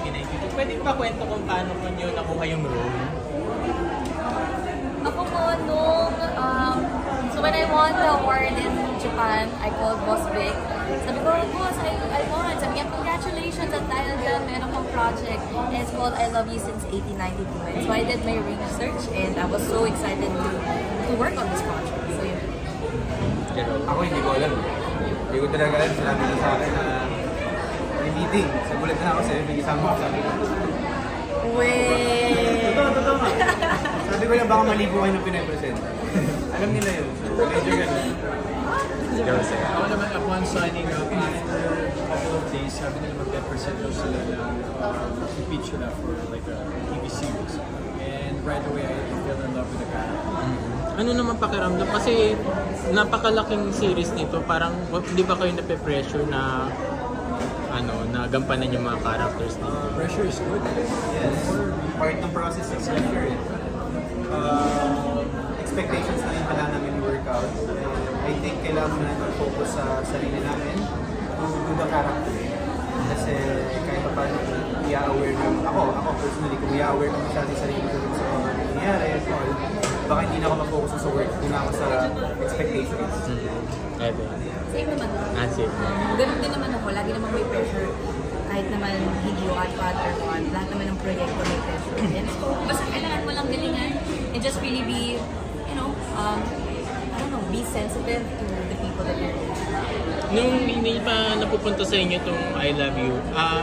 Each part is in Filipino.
1892. Pwede ba kwento kung paano ko nyo nakuha yung role? Ako po so when I won the award in Japan, I called Boss Vic. Sabi ko, boss, I won. Sabi niya, congratulations at dahil dyan, meron kong project. And it's called I Love You Since 1892. And so I did my research and I was so excited to work on this project. So yun. Ako hindi ko alam. Hindi ko talaga alam. Sinabi ko sa akin na may meeting. Sa gulat na ako sa'yo, may isama ko sa akin. Wait! Totoo. Sabi ko lang baka mali po kayo ng pinapresent. Alam nila yun. So, medyo ganun. Ako naman, upon signing up, after a couple of days, sabi nila mag-present daw sila na i-pitch sila for like a TV series. And right away, I fell in love with the character. Ano naman pakiramdam? Kasi napakalaking series nito. Parang di ba kayo nape-pressure na na gampanan yung mga characters nito? Pressure is good. Yes. Part ng process is pressure. Expectations na yung pala namin workout. I think kailangan na mag-focus sa sarili namin to do the character. Kasi kahit pa paano i-aware na ako personally, kung i-aware na masyado sa sarili ko sa mga nangyayari at all, baka hindi na ako mag-focus sa work, hindi na ako sa expectations. Same naman. Same. Ganun din naman ako, lagi naman may pressure. Kahit naman video at father on, lahat naman ng proyekto may pressure. And so, basta kailangan mo lang galingan and just really be, be sensitive to the people that you're with. Nung hindi pa napupunta sa inyo itong I Love You,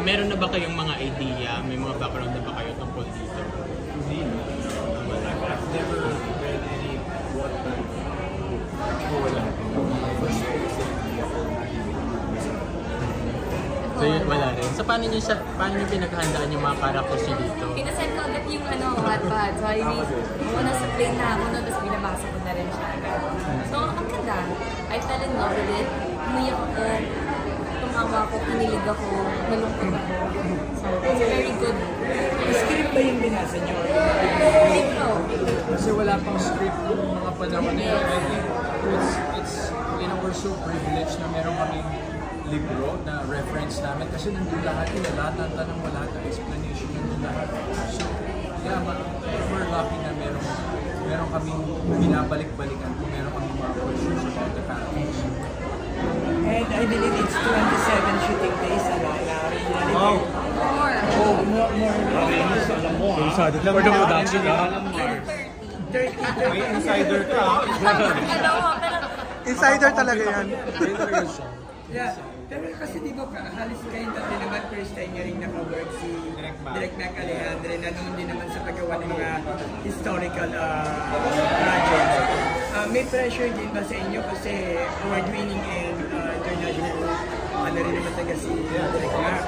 meron na ba kayong mga idea? May mga background na ba kayo tungkol dito? Hindi. I've never read any Wattpad book. Wala. So yun, wala rin. So paano nyo pinaghandaan yung mga characters nyo dito? Pinasend ko agad yung Wattpad. So I mean, muna sa plane na ako, tapos binabasa ko na rin siya. So ang ganda. I fell in love with it. Umiyak ako, tumawa ako, kinilig ako, malungkot ako. So it's very good. Script ba yung binasa nyo? Libro. Kasi wala pang script ng mga panahon na yun. I think we're so privileged na meron kaming libro na reference namin kasi nandun lahat yun, lahat ng tanong mo, lahat ng explanation nandun lahat. So, yeah, we're lucky na meron kaming binabalik-balikan kung meron kaming mga questions about the characters. And I believe it's 27 shooting days, Wow! More. More. For the production, 30. May insider ka, Insider talaga yan. Yeah. Pero kasi di ba halos kayong dati naman first time niya rin naka-work si Direk Mac Alejandre na noon din naman sa paggawa ng mga historical projects. May pressure din ba sa inyo kasi award-winning and international rin naman taga si Direk Mac?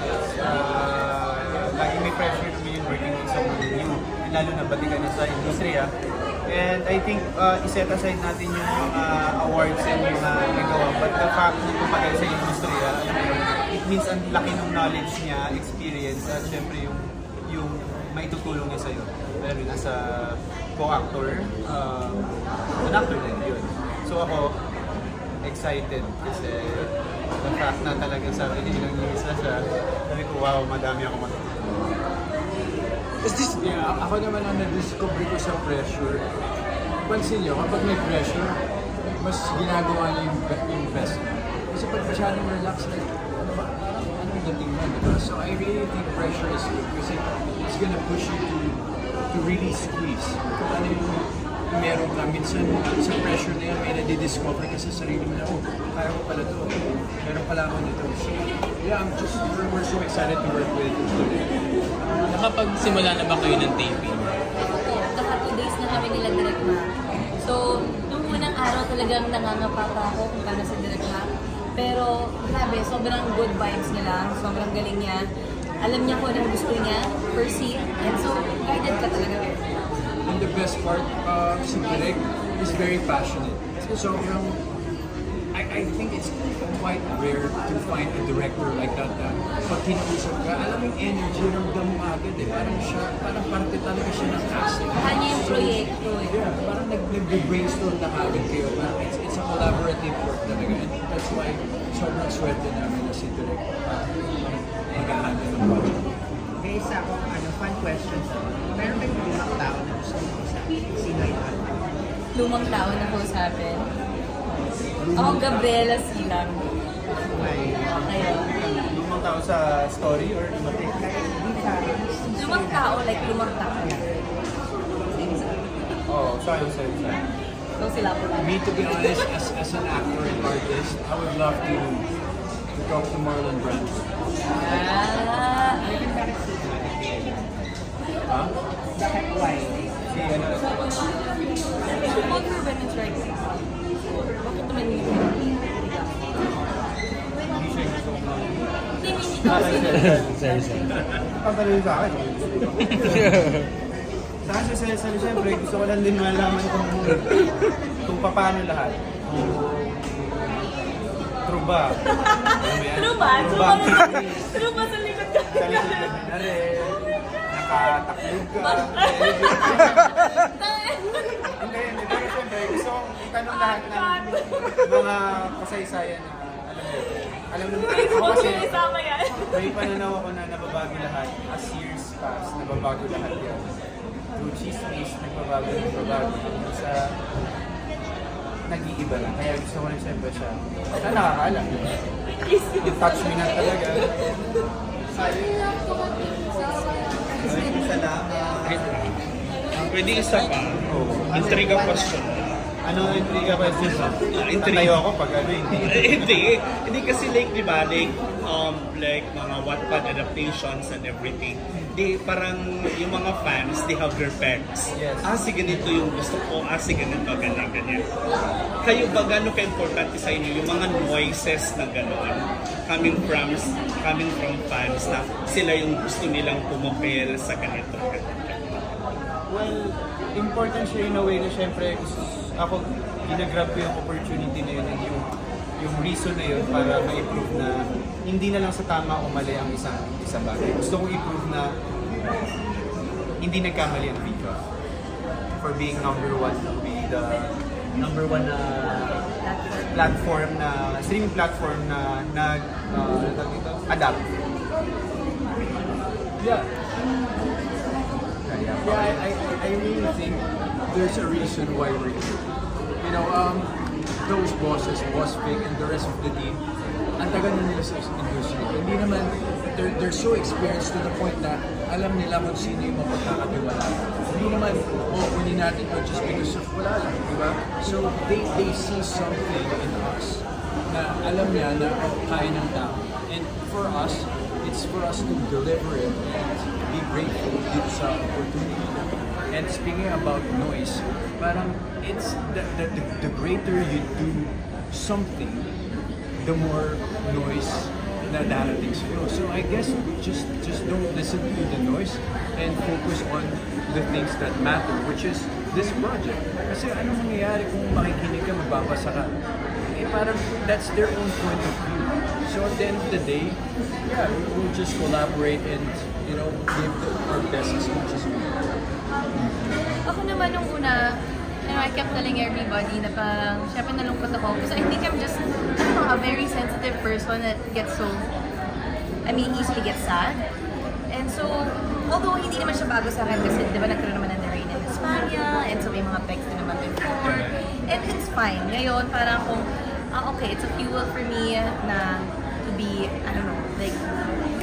Lagi may pressure to be working on something new. Lalo na batikan na sa industriya. And I think iset aside natin yung mga awards and yung nagawa. But the fact na tumagal sa industriya, it means ang laki ng knowledge niya, experience, at syempre yung maitutulong niya sa'yo. Alam yun, as a co-actor, an actor din yun. So ako, excited kasi the fact na talaga sabi nilang isa siya, sabi ko, wow, madami ako matutunan. Ako naman ang na-discover ko sa pressure. Pansin nyo, kapag may pressure, mas ginagawa niyo yung best. Kasi pag masyadong relax, anong dating mo, diba? So I really think pressure is good kasi it's gonna push you to really squeeze. Kung ano yung meron ka, minsan sa pressure na yan, may nadidiscover ka sa sarili mo na, kaya ko pala ito, meron pala ako nito. So yeah, we're so excited to work with Nakapagsimula na ba kayo ng taping? Naka 2 days na kami nila Direk Mac. So, nung unang araw talagang nangangapa pa ako kung paano sa Direk Mac. Pero, grabe, sobrang good vibes nila. Sobrang galing niya. Alam niya kung anong gusto niya per scene. And so, guided ka talaga. And the best part, si Direk is very passionate. So, I think it's quite rare to find a director like that na pag kinausap ka, alam mo yung energy, ramdam mo agad eh. Parang parte talaga siya ng casting. Kanya yung proyekto eh. Yeah, parang nag-brainstorm na agad kayo. It's a collaborative work talaga. And that's why sobrang swerte namin na si Direk mag-handle ng project. Okay, lumang tao na kausapin. Ako, Gabriela Silang. Ayun. Lumang tao sa story or imatik? Lumang tao, like lumang tao. Oo, sa'yo. So sila po. Me, to be honest, as an actor and artist, I would love to talk to Marlon Brando. Ah. Huh? Si ano? Vote for women's rights. Bakit naman yun? Hindi siya gusto ko. Sorry. Pagpapalala sa akin. Sa akin sa Cesar, siyempre, gusto ko lang din malaman kung paano lahat. True ba? True ba? True ba sa likod ka? Sa likod ka na rin. Nakataklog ka. Hindi. Pero siyempre, gusto kong itanong lahat ng mga kasaysayan na alam mo, ako kasi may pananaw ako na nababago lahat. As years pass, nababago lahat yan. Through chismis, nagbabago. Sa nag-iiba lang. Kaya gusto ko rin siyempre siya. Siya nakakaalam. Touch me na talaga. Pwede isa pa. Intriga question. Ano intriga question mo? Intriga. Tayo ako pag ano, hindi. Hindi kasi like, di ba, like mga Wattpad adaptations and everything. Di parang yung mga fans, they have their pecs. Yes. Si ganito yung gusto ko, si ganito, ganyan. Kayo ba gano'n ka-importante sa inyo yung mga noises na gano'n coming from fans na sila yung gusto nilang pumapel sa ganito? Well, important siya in a way na syempre ako ginagrab ko yung opportunity na yun and yung reason na yun para ma-improve na hindi na lang sa tama o mali ang isang bagay. Gusto kong i-prove na hindi nagkamali ang Vika for being number one, to be the number one na platform na streaming platform na adapt. Yeah. I really think there's a reason why we're here. You know, those bosses, Boss Vic and the rest of the team, ang tagal na nila sa industry. Hindi naman, they're so experienced to the point na alam nila kung sino yung mapagkakatiwala. Hindi naman, kunin natin to just because of wala lang, di ba? So, they see something in us na alam niya na kaya ng tao. And for us, it's for us to deliver it and be grateful dito sa opportunity. And speaking about noise, parang it's the greater you do something, the more noise na darating sa'yo. So I guess just don't listen to the noise and focus on the things that matter, which is this project. Kasi ano mangyayari kung makikinig ka, magbabasa ka? Parang that's their own point of view. So at the end of the day, yeah, we'll just collaborate and, you know, give our best as much as we can. Ako naman nung una, I kept telling everybody na parang, syempre nalungkot ako. Because I think I'm just a very sensitive person that gets so, easily gets sad. And so, although hindi naman siya bago sa akin kasi di ba nagkaroon naman ng The Rain in España, and so may mga pecs din naman before. And it's fine. Ngayon, parang kung, okay, it's a fuel for me na to be, I don't know, like,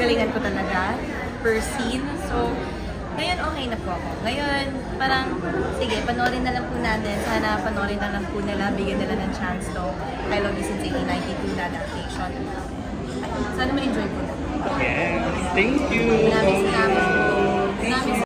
galingan ko talaga per scene. So, ngayon okay na po ako. Ngayon, parang, sige, panoorin na lang po natin. Sana panoorin na lang po nila, bigyan nila ng chance to I Love You Since 1892 na adaptation. Sana ma-enjoy po na. Yeah, thank you!